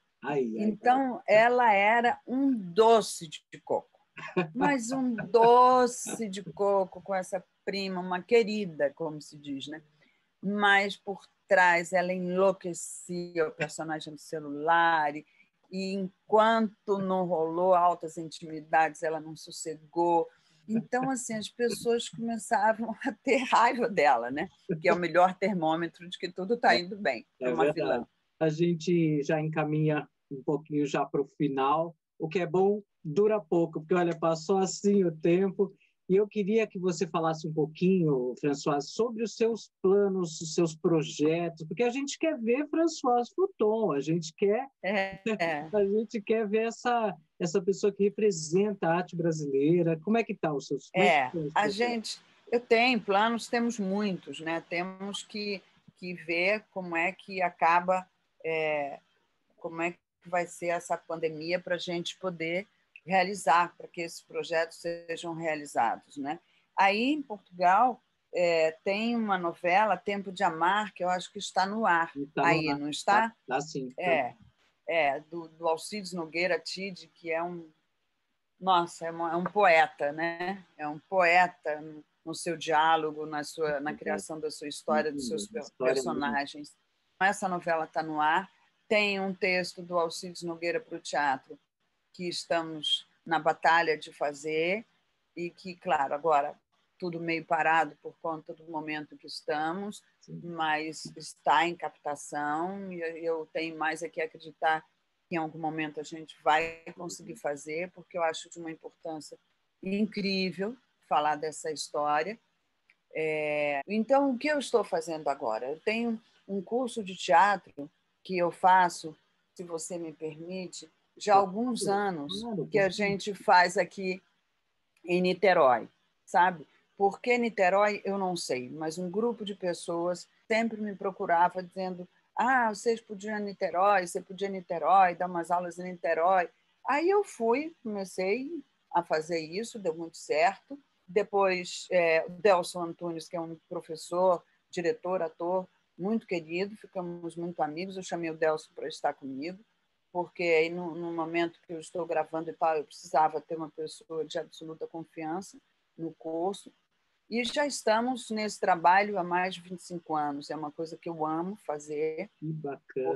Então, ela era um doce de coco, mas um doce de coco com essa prima, uma querida, como se diz, né? Mas por trás ela enlouquecia o personagem do celular e enquanto não rolou altas intimidades, ela não sossegou. Então, assim, as pessoas começavam a ter raiva dela, né? Que é o melhor termômetro de que tudo está indo bem. É uma vilã. A gente já encaminha um pouquinho já para o final. O que é bom dura pouco, porque, olha, passou assim o tempo. E eu queria que você falasse um pouquinho, Françoise, sobre os seus planos, os seus projetos, porque a gente quer ver Françoise Futon, a gente quer ver essa pessoa que representa a arte brasileira. Como é que está os seus planos? Eu tenho planos, temos muitos, né? Temos que ver como é que acaba, como é que vai ser essa pandemia para a gente poder realizar, para que esses projetos sejam realizados, né? Aí, em Portugal, tem uma novela, Tempo de Amar, que eu acho que está no ar. Aí, não está? Está sim. Do Alcides Nogueira Tide, que é nossa, é um poeta, né? É um poeta no seu diálogo, na criação da sua história, dos seus personagens. Essa novela está no ar. Tem um texto do Alcides Nogueira para o teatro que estamos na batalha de fazer e que, claro, agora tudo meio parado por conta do momento que estamos, mas está em captação e eu tenho mais aqui a acreditar que em algum momento a gente vai conseguir fazer, porque eu acho de uma importância incrível falar dessa história. Então, o que eu estou fazendo agora? Eu tenho um curso de teatro que eu faço, se você me permite, já há alguns anos, que a gente faz aqui em Niterói, sabe? Por que Niterói, eu não sei, mas um grupo de pessoas sempre me procurava dizendo: vocês podiam ir a Niterói, você podia ir a Niterói, dar umas aulas em Niterói. Aí eu comecei a fazer isso, deu muito certo. Depois, o Delson Antunes, que é um professor, diretor, ator, muito querido, ficamos muito amigos. Eu chamei o Delson para estar comigo, porque aí, no momento que eu estou gravando e tal, eu precisava ter uma pessoa de absoluta confiança no curso. E já estamos nesse trabalho há mais de 25 anos. É uma coisa que eu amo fazer,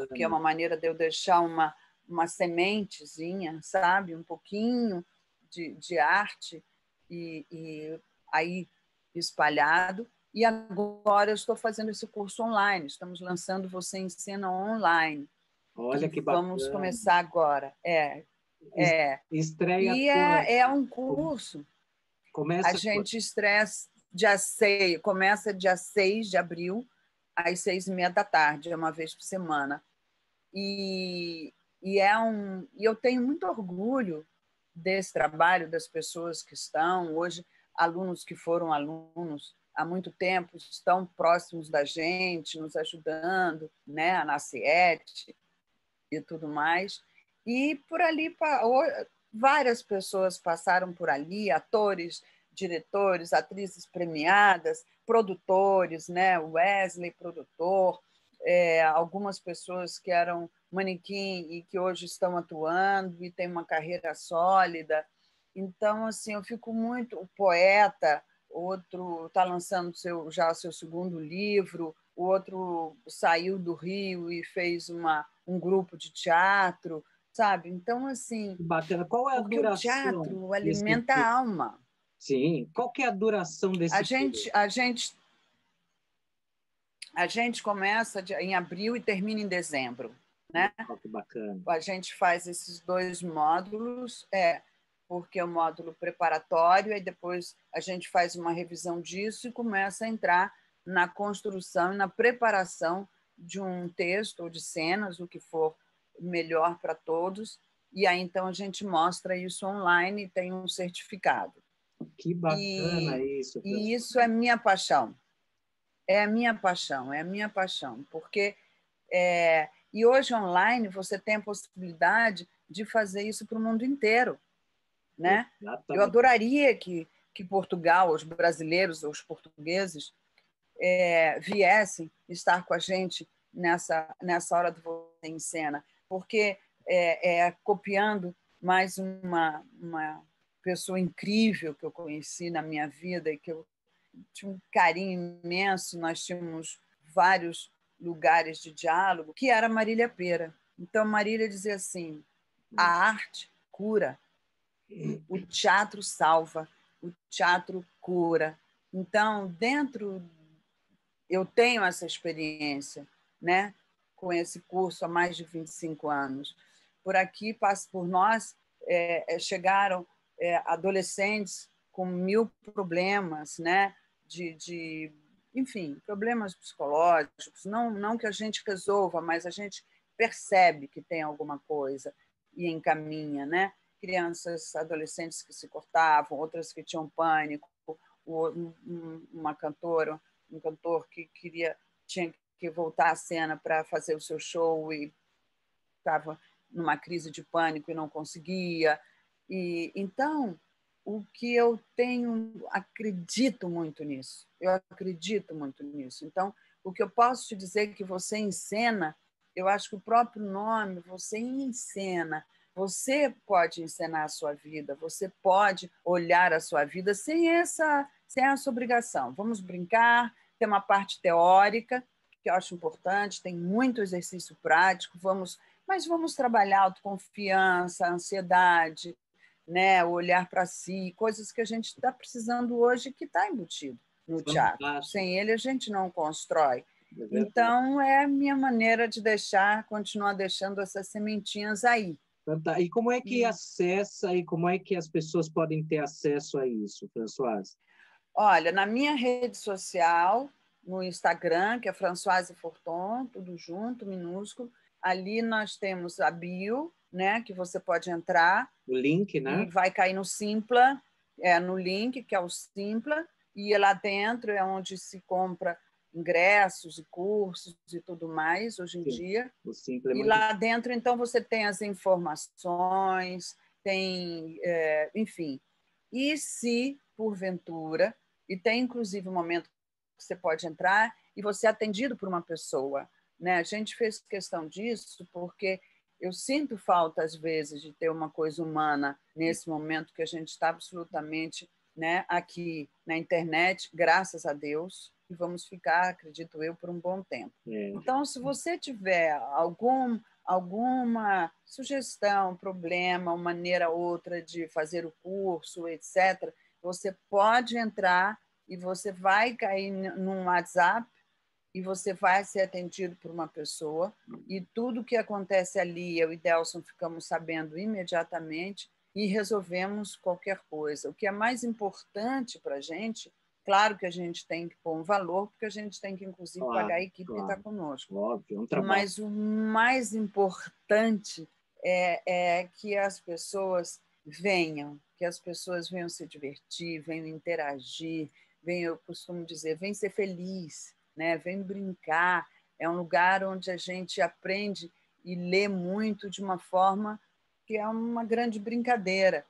porque é uma maneira de eu deixar uma sementezinha, sabe? Um pouquinho de arte e aí espalhado. E agora eu estou fazendo esse curso online. Estamos lançando Você em Cena online. Olha que bacana. Vamos começar agora. Estreia e é um curso. Começa a gente estreia começa dia 6 de abril, às 6h30 da tarde, é uma vez por semana. E eu tenho muito orgulho desse trabalho, das pessoas que estão hoje, alunos que foram alunos há muito tempo, estão próximos da gente, nos ajudando, né, na CIET e tudo mais. E por ali, várias pessoas passaram por ali, atores, diretores, atrizes premiadas, produtores, né? Wesley, produtor, algumas pessoas que eram manequim e que hoje estão atuando e têm uma carreira sólida. Então, assim, eu fico muito... O poeta, outro está lançando já o seu segundo livro, o outro saiu do Rio e fez um grupo de teatro, sabe? Então, assim, Bacana. Qual é a porque o duração teatro desse alimenta a curso? alma. Sim. Qual que é a duração A desse curso? gente, a gente, a gente começa em abril e termina em dezembro, né? Oh, que bacana. A gente faz esses 2 módulos, porque é o módulo preparatório, e depois a gente faz uma revisão disso e começa a entrar na construção e na preparação de um texto ou de cenas, o que for melhor para todos, e aí então a gente mostra isso online e tem um certificado. Que bacana isso, E François. isso é minha paixão. É a minha paixão, é a minha paixão, porque e hoje online você tem a possibilidade de fazer isso para o mundo inteiro, né? Eu Exatamente. adoraria que Portugal, os brasileiros, os portugueses, viessem estar com a gente nessa hora do Você em Cena, porque copiando mais uma pessoa incrível que eu conheci na minha vida e que eu tinha um carinho imenso, nós tínhamos vários lugares de diálogo, que era Marília Pêra. Então, Marília dizia assim: a arte cura, o teatro salva, o teatro cura. Então, eu tenho essa experiência, né, com esse curso há mais de 25 anos. Por aqui, por nós, chegaram adolescentes com 1000 problemas, né, enfim, problemas psicológicos, não que a gente resolva, mas a gente percebe que tem alguma coisa e encaminha, né? Crianças, adolescentes que se cortavam, outras que tinham pânico, uma cantora, um cantor que tinha que voltar à cena para fazer o seu show e estava numa crise de pânico e não conseguia. E então, o que eu acredito muito nisso. Eu acredito muito nisso. Então, o que eu posso te dizer é que você encena, eu acho que o próprio nome, você encena. Você pode encenar a sua vida, você pode olhar a sua vida sem essa obrigação. Vamos brincar, tem uma parte teórica, que eu acho importante, tem muito exercício prático, mas vamos trabalhar autoconfiança, ansiedade, né? O olhar para si, coisas que a gente está precisando hoje que está embutido no teatro. Fantástico. Sem ele, a gente não constrói. É verdade. Então, é a minha maneira de continuar deixando essas sementinhas aí. E como é que acessa e como é que as pessoas podem ter acesso a isso, Françoise? Olha, na minha rede social, no Instagram, que é Françoise Forton, tudo junto, minúsculo, ali nós temos a bio, né, que você pode entrar. O link, né? E vai cair no Simpla, no link, que é o Simpla, e lá dentro é onde se compra ingressos e cursos e tudo mais, hoje em dia. O Simpla é E muito... lá dentro, então, você tem as informações, enfim. E se, porventura, e tem inclusive um momento que você pode entrar e você é atendido por uma pessoa, né? A gente fez questão disso porque eu sinto falta, às vezes, de ter uma coisa humana nesse momento que a gente está absolutamente, né, aqui na internet, graças a Deus, e vamos ficar, acredito eu, por um bom tempo. Então, se você tiver alguma sugestão, problema, uma maneira ou outra de fazer o curso, etc., você pode entrar e você vai cair num WhatsApp e você vai ser atendido por uma pessoa e tudo que acontece ali, eu e Delson ficamos sabendo imediatamente e resolvemos qualquer coisa. O que é mais importante para a gente, claro que a gente tem que pôr um valor, porque a gente tem que, inclusive, pagar a equipe que está conosco. Óbvio, é um trabalho. Mas o mais importante é que as pessoas venham, que as pessoas venham se divertir, venham interagir, venham, eu costumo dizer, venham ser feliz, né? Venham brincar. É um lugar onde a gente aprende e lê muito de uma forma que é uma grande brincadeira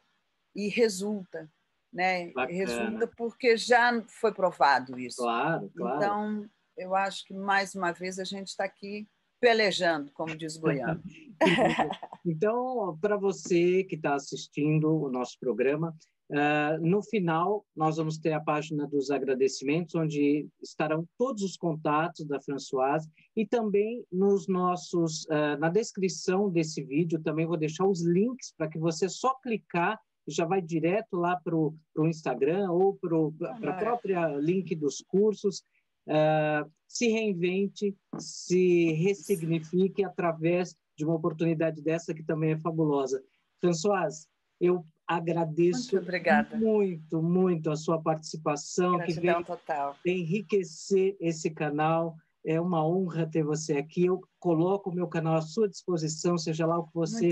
e resulta, né? Resulta Bacana. porque já foi provado isso. Claro, claro. Então, eu acho que, mais uma vez, a gente está aqui pelejando, como diz o goiano. Então, para você que está assistindo o nosso programa, no final nós vamos ter a página dos agradecimentos, onde estarão todos os contatos da Françoise e também nos nossos, na descrição desse vídeo também vou deixar os links para que você só clicar e já vai direto lá para o Instagram ou para a própria link dos cursos. Se reinvente, se ressignifique através de uma oportunidade dessa que também é fabulosa. Françoise, eu agradeço muito, muito a sua participação, Gratidão que total. vem enriquecer esse canal. É uma honra ter você aqui. Eu coloco o meu canal à sua disposição, seja lá o que você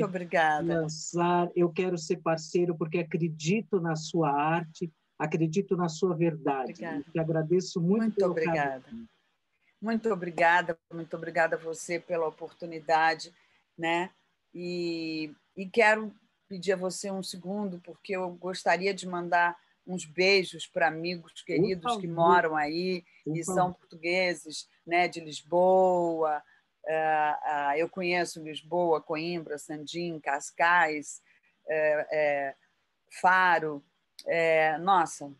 lançar. Eu quero ser parceiro porque acredito na sua arte, acredito na sua verdade. Obrigada. Te agradeço muito. Muito obrigada. Muito obrigada a você pela oportunidade, né? E quero pedir a você um segundo, porque eu gostaria de mandar uns beijos para amigos queridos que moram aí e são portugueses, né? De Lisboa. Eu conheço Lisboa, Coimbra, Sandim, Cascais, Faro. Nossa,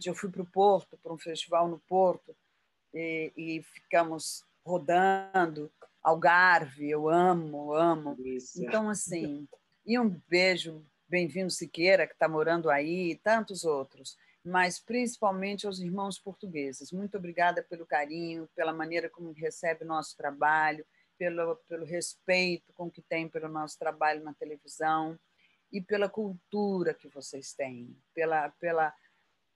eu fui para o Porto, para um festival no Porto, e ficamos rodando. Algarve, eu amo. Delícia. Então, assim, e um beijo, bem-vindo Siqueira, que está morando aí, e tantos outros, mas principalmente aos irmãos portugueses. Muito obrigada pelo carinho, pela maneira como recebe o nosso trabalho, pelo respeito com que tem pelo nosso trabalho na televisão e pela cultura que vocês têm, pela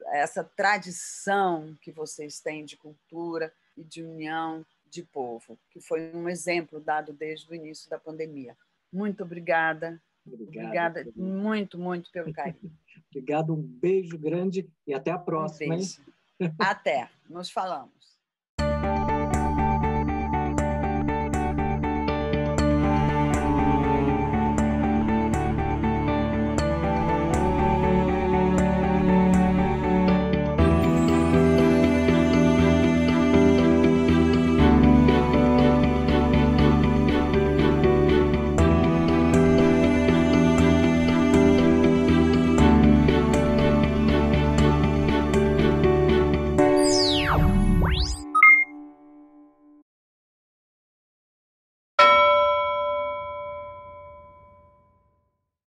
essa tradição que vocês têm de cultura e de união de povo, que foi um exemplo dado desde o início da pandemia. Muito obrigada. Obrigada muito, muito pelo carinho. Obrigado, um beijo grande e até a próxima. Um beijo. Até. Nos falamos.